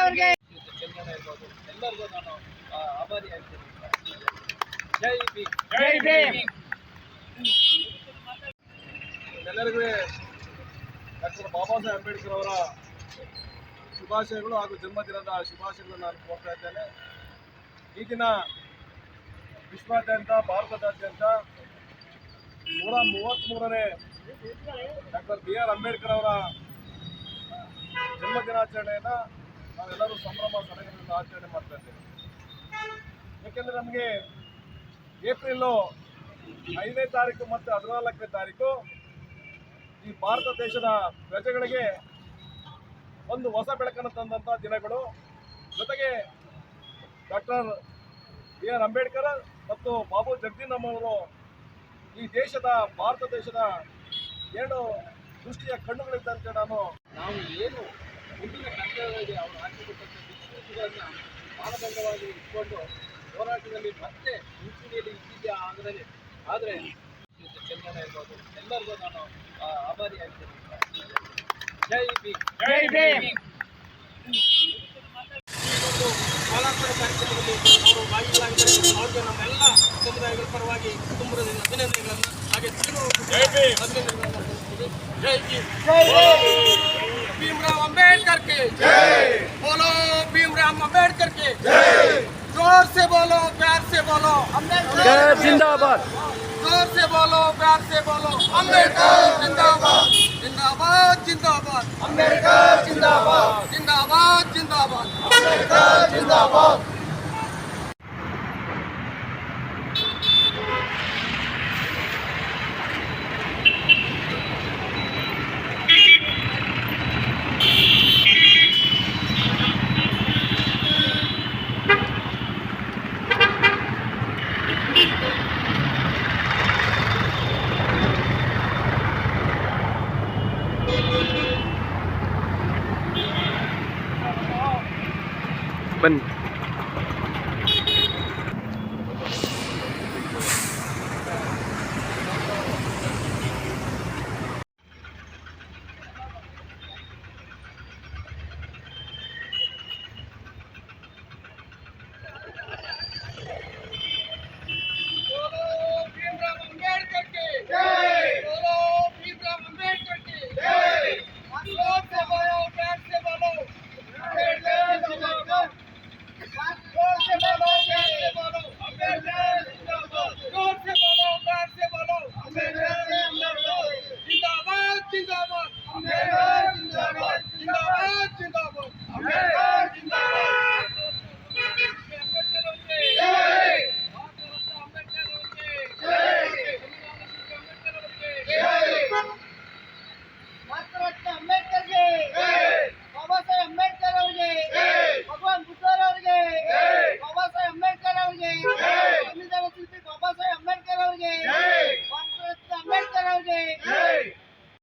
ಚಂದ್ರಣ್ಣ ಇರ್ಬೋದು, ಎಲ್ಲರಿಗೂ ನಾನು ಆಭಾರಿ ಆಗ್ತೀನಿ. ಜೈ ಭೀಮ್. ಜೈ ಭೀಮ್. ಎಲ್ಲರಿಗೂ ಡಾಕ್ಟರ್ ಬಾಬಾ ಸಾಹೇಬ್ ಅಂಬೇಡ್ಕರ್ ಅವರ ಶುಭಾಶಯಗಳು ಹಾಗೂ ಜನ್ಮದಿನದ ಶುಭಾಶಯಗಳನ್ನು ನಾನು ಕೋರ್ತಾ ಇದ್ದೇನೆ. ಈ ದಿನ ವಿಶ್ವಾದ್ಯಂತ, ಭಾರತದಾದ್ಯಂತ 133ನೇ ಡಾಕ್ಟರ್ BR ಅಂಬೇಡ್ಕರ್ ಅವರ ಜನ್ಮದಿನಾಚರಣೆಯನ್ನು ನಾವೆಲ್ಲರೂ ಸಂಭ್ರಮ ಸಡಗರದಿಂದ ಆಚರಣೆ ಮಾಡ್ತಾ ಇದ್ದೇವೆ. ಏಕೆಂದರೆ ನಮಗೆ ಏಪ್ರಿಲ್ 5ನೇ ತಾರೀಕು ಮತ್ತು 14ನೇ ತಾರೀಕು ಈ ಭಾರತ ದೇಶದ ಪ್ರಜೆಗಳಿಗೆ ಒಂದು ಹೊಸ ಬೆಳಕನ್ನು ತಂದಂಥ ದಿನಗಳು. ಜೊತೆಗೆ ಡಾಕ್ಟರ್ BR ಅಂಬೇಡ್ಕರ್ ಮತ್ತು ಬಾಬು ಜಗಜೀವನ್ ಅವರು ಈ ದೇಶದ, ಭಾರತ ದೇಶದ ಎರಡು ದೃಷ್ಟಿಯ ಕಣ್ಣುಗಳಿದ್ದಂತೆ ನಾವು ಏನು ಮುಂದಿನ ಕರ್ತವ್ಯಗಳಿಗೆ ಅವರು ಹಾಕಿಕೊಟ್ಟಂಥ ದಿಕ್ಕುಗಳನ್ನು ಮಾನದಂಡವಾಗಿ ಇಟ್ಕೊಂಡು ಹೋರಾಟದಲ್ಲಿ ಮತ್ತೆ ಮುಂಚೂಣಿಯಲ್ಲಿ ಇದ್ದಿದ್ದೆ. ಆದರೆ ಚಂದ್ರಣ್ಣ ಇರ್ಬೋದು, ಎಲ್ಲರಿಗೂ ನಾನು ಆಭಾರಿ ಆಗ್ತೀನಿ. ಜೈ ಭೀಮ್. ಜೈ ಭೀಮ್. ಕಾಲಾಂತರ ಕಾರ್ಯಕ್ರಮದಲ್ಲಿ ಅವರು ಭಾಗಿಗಳಾಗಿದ್ದಾರೆ. ಅವ್ರಿಗೆ ನಮ್ಮೆಲ್ಲ ಸಮುದಾಯಗಳ ಪರವಾಗಿ ತುಂಬ ಅಭಿನಂದನೆಗಳನ್ನು ಹಾಗೆ ಅಭಿನಂದನೆಗಳನ್ನು ಸಲ್ಲಿಸ್ತೀವಿ. ಜೈ ಭೀಮ್. भीमराव अंबेडकर के जय। बोलो भीमराव अंबेडकर के जय। जोर से बोलो, प्यार से बोलो, अंबेडकर जिंदाबाद। जोर से बोलो, प्यार से बोलो, अंबेडकर जिंदाबाद। जिंदाबाद जिंदाबाद अंबेडकर जिंदाबाद। जिंदाबाद जिंदाबाद अंबेडकर जिंदाबाद। बंद।